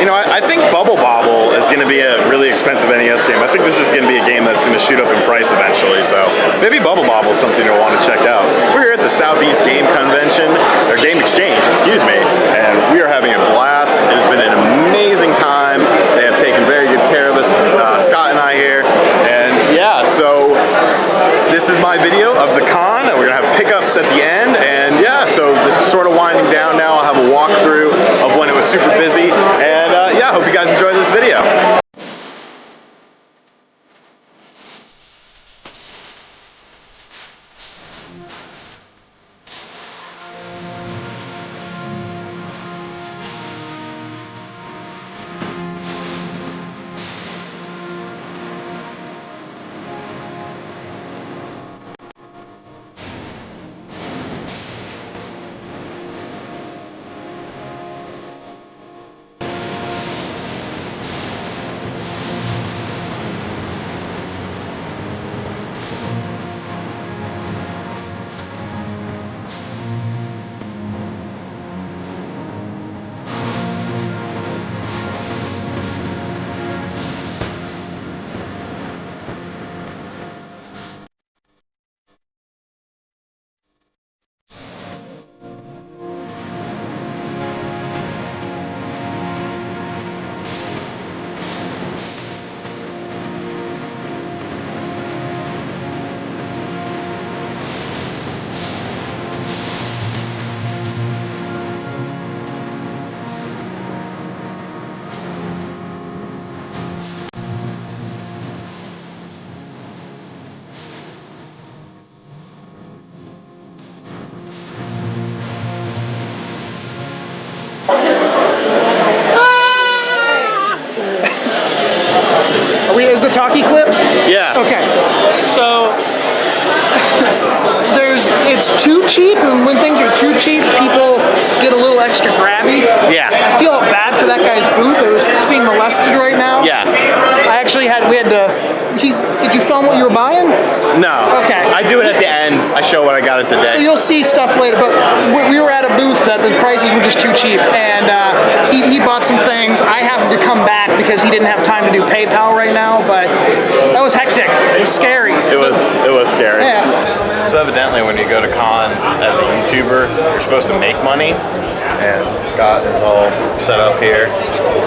You know, I think Bubble Bobble is going to be a really expensive NES game. I think this is going to be a game that's going to shoot up in price eventually, so maybe Bubble Bobble is something you'll want to check out. We're here at the Southeast Game Convention, or Game Exchange, excuse me, and we are having a blast. It has been an amazing time. They have taken very good care of us, Scott and I here, and yeah, so this is my video of the con, and we're going to have pickups at the end, and yeah, so it's sort of winding down now. I'll have a walkthrough of when it was super busy, and yeah, I hope you guys enjoy this video. Is the talkie clip? Yeah. Okay. So it's too cheap, and when things are too cheap, people get a little extra grabby. Yeah. I feel bad for that guy's booth. It's being molested right now. Yeah. Did you film what you were buying? No. Okay. I do it at the end. I show what I got at the day. So you'll see stuff later, but we were at a booth that the prices were just too cheap, and he bought some things. I happened to come back because he didn't have time to do PayPal right now, but that was hectic. It was scary. It was scary. Yeah. So evidently when you go to cons as a YouTuber, you're supposed to make money, and Scott is all set up here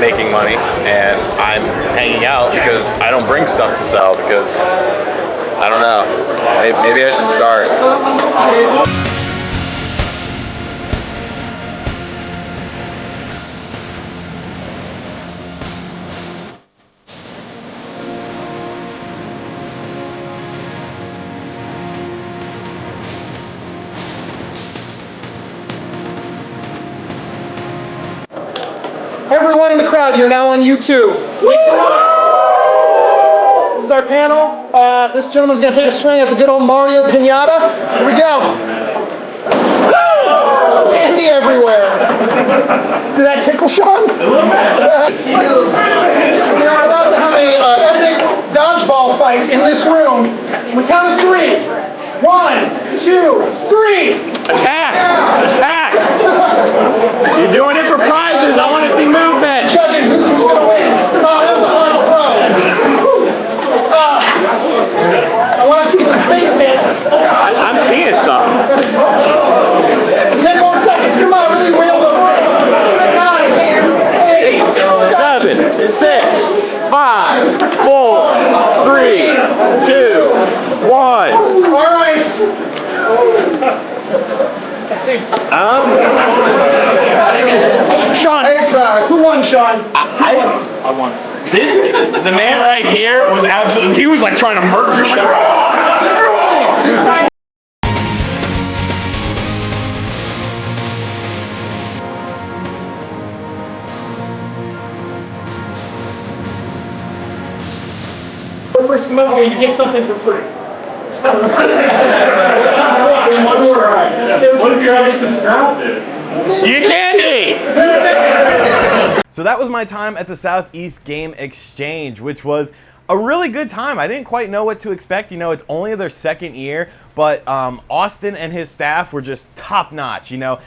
making money, and I'm hanging out because I don't bring stuff to sell because, I don't know, maybe I should start. Everyone in the crowd, you're now on YouTube. This is our panel. This gentleman's going to take a swing at the good old Mario Pinata. Here we go. Candy everywhere. Did that tickle Sean? We're about to have an epic dodgeball fight in this room. We count to 3. 1, 2, 3. Attack! Attack! You're doing it for prizes. I want to see movement. Judging who's going to win. Oh, that was a final throw. I want to see some face hits. I'm seeing some. 10 more seconds. Come on, really reel those in. 9, 8, 7, 6, 5, 4, 3, 2, 1. All right. Sean, who won, Sean? I won. The man right here was absolutely, he was like trying to murder Sean. First come over here, you get something for free. What if you're already subscribed? You can be! So that was my time at the Southeast Game Exchange, which was a really good time. I didn't quite know what to expect. You know, it's only their second year, but but Austin and his staff were just top notch. You know,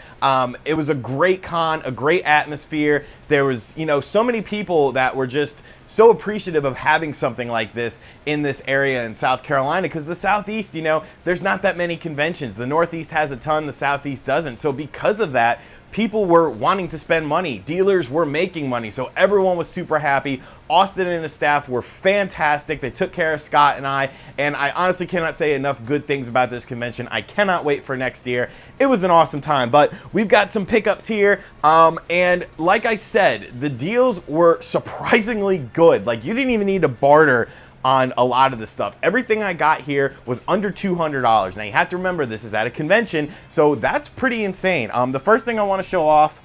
it was a great con, a great atmosphere. There was, you know, so many people that were just so appreciative of having something like this in this area in South Carolina, because the Southeast, you know, there's not that many conventions. The Northeast has a ton, the Southeast doesn't. So because of that, people were wanting to spend money. Dealers were making money. So everyone was super happy. Austin and his staff were fantastic. They took care of Scott and I honestly cannot say enough good things about this convention. I cannot wait for next year. It was an awesome time, but we've got some pickups here. And like I said, the deals were surprisingly good. Like, you didn't even need to barter on a lot of the stuff. Everything I got here was under $200. Now you have to remember, this is at a convention, so that's pretty insane. The first thing I want to show off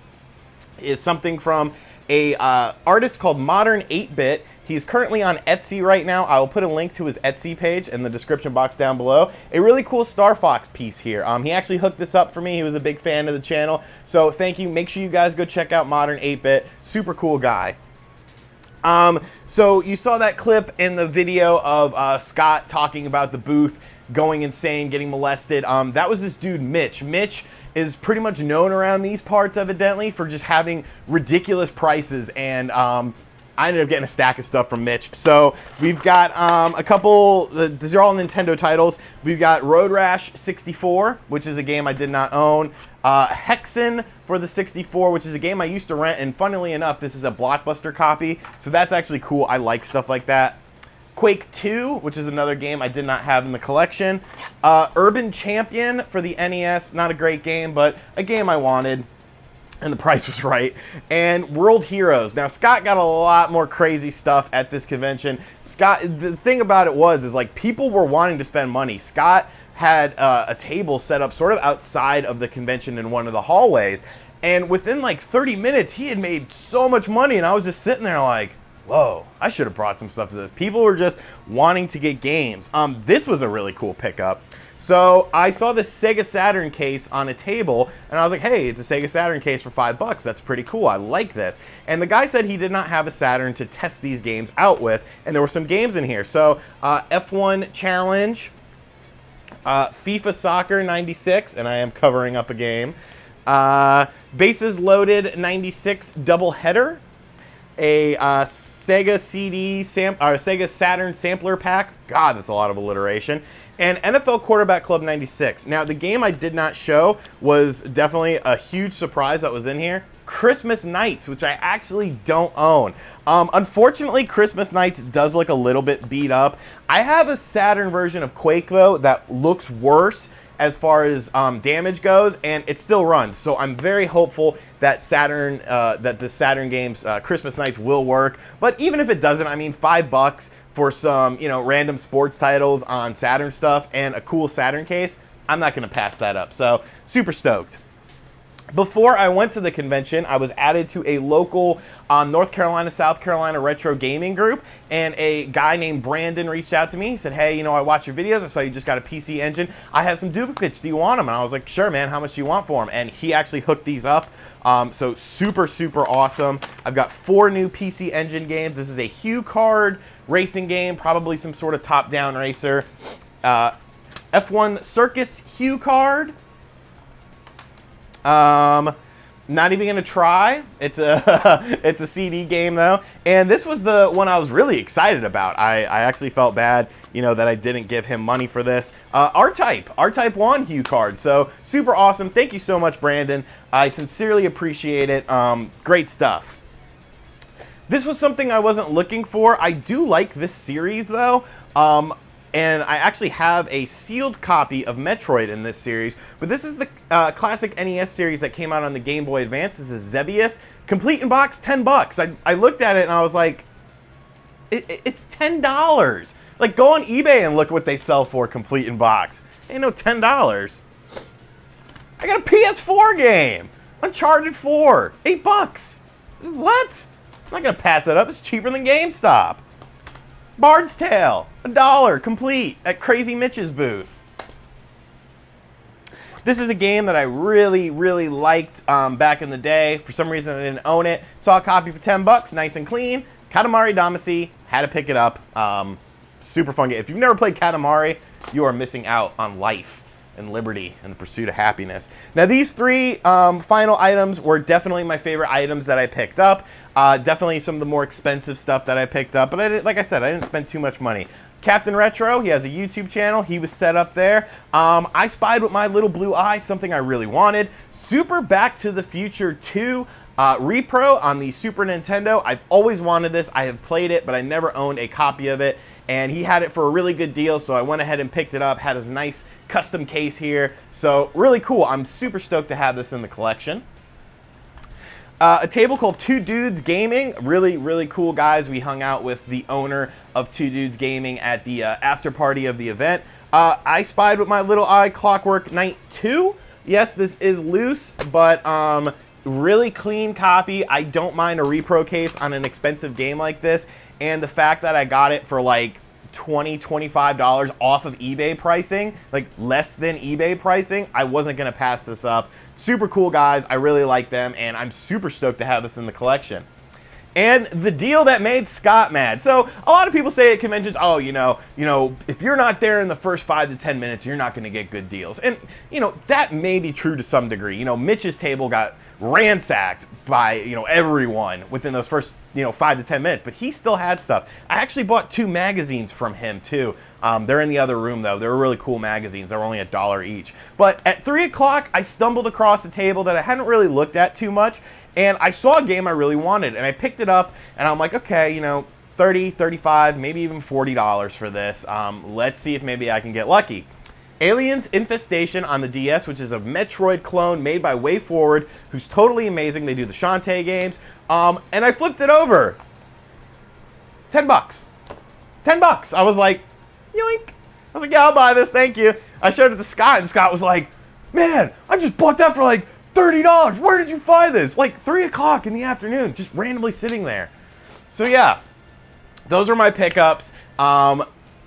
is something from a artist called Modern 8-Bit. He's currently on Etsy right now. I will put a link to his Etsy page in the description box down below. A really cool Star Fox piece here. He actually hooked this up for me. He was a big fan of the channel, so thank you. Make sure you guys go check out Modern 8-Bit. Super cool guy. So you saw that clip in the video of Scott talking about the booth going insane, getting molested. That was this dude, Mitch. Mitch is pretty much known around these parts, evidently, for just having ridiculous prices, and I ended up getting a stack of stuff from Mitch. So we've got a couple, these are all Nintendo titles. We've got Road Rash 64, which is a game I did not own. Hexen for the 64, which is a game I used to rent, and funnily enough, this is a Blockbuster copy, so that's actually cool. I like stuff like that. Quake 2, which is another game I did not have in the collection. Urban Champion for the NES, not a great game, but a game I wanted, and the price was right. And World Heroes. Now, Scott got a lot more crazy stuff at this convention. Scott, the thing about it is like, people were wanting to spend money. Scott had a table set up sort of outside of the convention in one of the hallways, and within like 30 minutes he had made so much money, and I was just sitting there like, whoa, I should have brought some stuff to this. People were just wanting to get games. This was a really cool pickup. So I saw this Sega Saturn case on a table, and I was like, hey, it's a Sega Saturn case for $5. That's pretty cool. I like this. And the guy said he did not have a Saturn to test these games out with, and there were some games in here. So F1 Challenge, FIFA Soccer 96, and I am covering up a game. Bases Loaded 96 Double Header. A Sega Sega Saturn sampler pack. God, that's a lot of alliteration. And NFL Quarterback Club 96. Now, the game I did not show was definitely a huge surprise that was in here. Christmas Nights, which I actually don't own. Unfortunately, Christmas Nights does look a little bit beat up. I have a Saturn version of Quake, though, that looks worse as far as damage goes, and it still runs. So I'm very hopeful that the Saturn games, Christmas Nights, will work. But even if it doesn't, I mean, $5 for some, you know, random sports titles on Saturn stuff and a cool Saturn case, I'm not going to pass that up. So super stoked. Before I went to the convention, I was added to a local North Carolina, South Carolina retro gaming group, and a guy named Brandon reached out to me. He said, hey, you know, I watch your videos. I saw you just got a PC Engine. I have some duplicates. Do you want them? And I was like, sure, man. How much do you want for them? And he actually hooked these up. So super, super awesome. I've got 4 new PC Engine games. This is a Hue Card racing game, probably some sort of top-down racer. F1 Circus Hue Card. Not even gonna try. It's a CD game though, and this was the one I was really excited about. I actually felt bad, you know, that I didn't give him money for this. R-Type 1 Hue Card. So super awesome. Thank you so much, Brandon. I sincerely appreciate it. Great stuff. This was something I wasn't looking for. I do like this series though. And I actually have a sealed copy of Metroid in this series, but this is the classic NES series that came out on the Game Boy Advance. This is Xevious, complete in box, $10. I looked at it and I was like, it's $10. Like, go on eBay and look what they sell for complete in box. Ain't no $10. I got a PS4 game, Uncharted 4, $8. What? I'm not gonna pass that up. It's cheaper than GameStop. Bard's Tale, $1, complete, at Crazy Mitch's booth. This is a game that I really, really liked back in the day. For some reason, I didn't own it. Saw a copy for $10, nice and clean. Katamari Damacy, had to pick it up. super fun game. If you've never played Katamari, you are missing out on life and liberty and the pursuit of happiness. Now, these three final items were definitely my favorite items that I picked up. Definitely some of the more expensive stuff that I picked up, but like I said, I didn't spend too much money. Captain Retro, he has a YouTube channel. He was set up there. I spied with my little blue eye something I really wanted. Super Back to the Future 2 repro on the Super Nintendo. I've always wanted this. I have played it, but I never owned a copy of it. And he had it for a really good deal, so I went ahead and picked it up. Had his nice custom case here. So really cool. I'm super stoked to have this in the collection. A table called Two Dudes Gaming. Really, really cool guys. We hung out with the owner of Two Dudes Gaming at the after party of the event. I spied with my little eye Clockwork Knight 2. Yes, this is loose, but really clean copy. I don't mind a repro case on an expensive game like this. And the fact that I got it for like $20, $25 off of eBay pricing, like less than eBay pricing, I wasn't going to pass this up. Super cool guys. I really like them, and I'm super stoked to have this in the collection. And the deal that made Scott mad. So a lot of people say at conventions, oh, you know, if you're not there in the first 5 to 10 minutes, you're not going to get good deals. And, that may be true to some degree. Mitch's table got ransacked by, everyone within those first, 5 to 10 minutes, but he still had stuff. I actually bought 2 magazines from him too. They're in the other room though. They're really cool magazines. They're only $1 each. But at 3 o'clock, I stumbled across a table that I hadn't really looked at too much. And I saw a game I really wanted, and I picked it up, and I'm like, okay, $30, $35, maybe even $40 for this. Let's see if maybe I can get lucky. Aliens Infestation on the DS, which is a Metroid clone made by WayForward, who's totally amazing. They do the Shantae games. And I flipped it over. $10. $10. I was like, yoink. I was like, yeah, I'll buy this, thank you. I showed it to Scott, and Scott was like, man, I just bought that for like $30. Where did you find this? Like 3 o'clock in the afternoon, just randomly sitting there. So yeah, those are my pickups.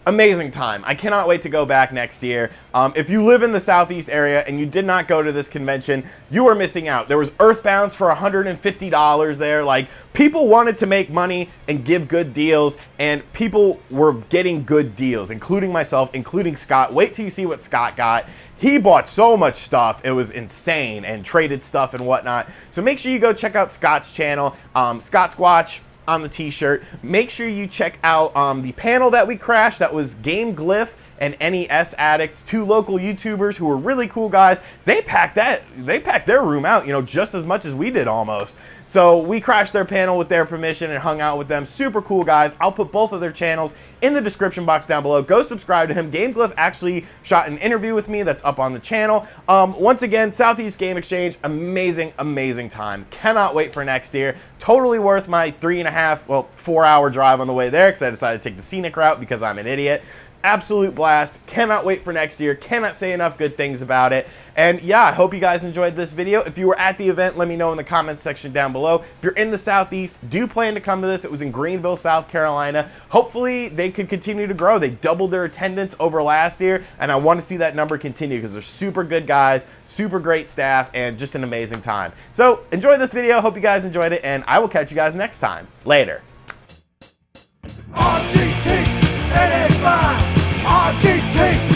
Amazing time. I cannot wait to go back next year. If you live in the Southeast area and you did not go to this convention, you are missing out. There was Earthbounds for $150 there. Like, people wanted to make money and give good deals, and people were getting good deals, including myself, including Scott. Wait till you see what Scott got. He bought so much stuff, it was insane, and traded stuff and whatnot. So make sure you go check out Scott's channel, Scottsquatch on the t-shirt. Make sure you check out the panel that we crashed. That was Game Glyph and NES Addict, 2 local YouTubers who were really cool guys. They packed their room out, just as much as we did almost. So we crashed their panel with their permission and hung out with them. Super cool guys. I'll put both of their channels in the description box down below. Go subscribe to him. Game Glyph actually shot an interview with me that's up on the channel. Once again, Southeast Game Exchange, amazing, amazing time. Cannot wait for next year. Totally worth my 4-hour drive on the way there because I decided to take the scenic route because I'm an idiot. Absolute blast. Cannot wait for next year. Cannot say enough good things about it. And yeah, I hope you guys enjoyed this video. If you were at the event, let me know in the comments section down below. If you're in the Southeast, do plan to come to this. It was in Greenville, South Carolina. Hopefully they could continue to grow. They doubled their attendance over last year, and I want to see that number continue because they're super good guys, super great staff, and just an amazing time. So enjoy this video. Hope you guys enjoyed it, and I will catch you guys next time. Later. RGT 85 RGT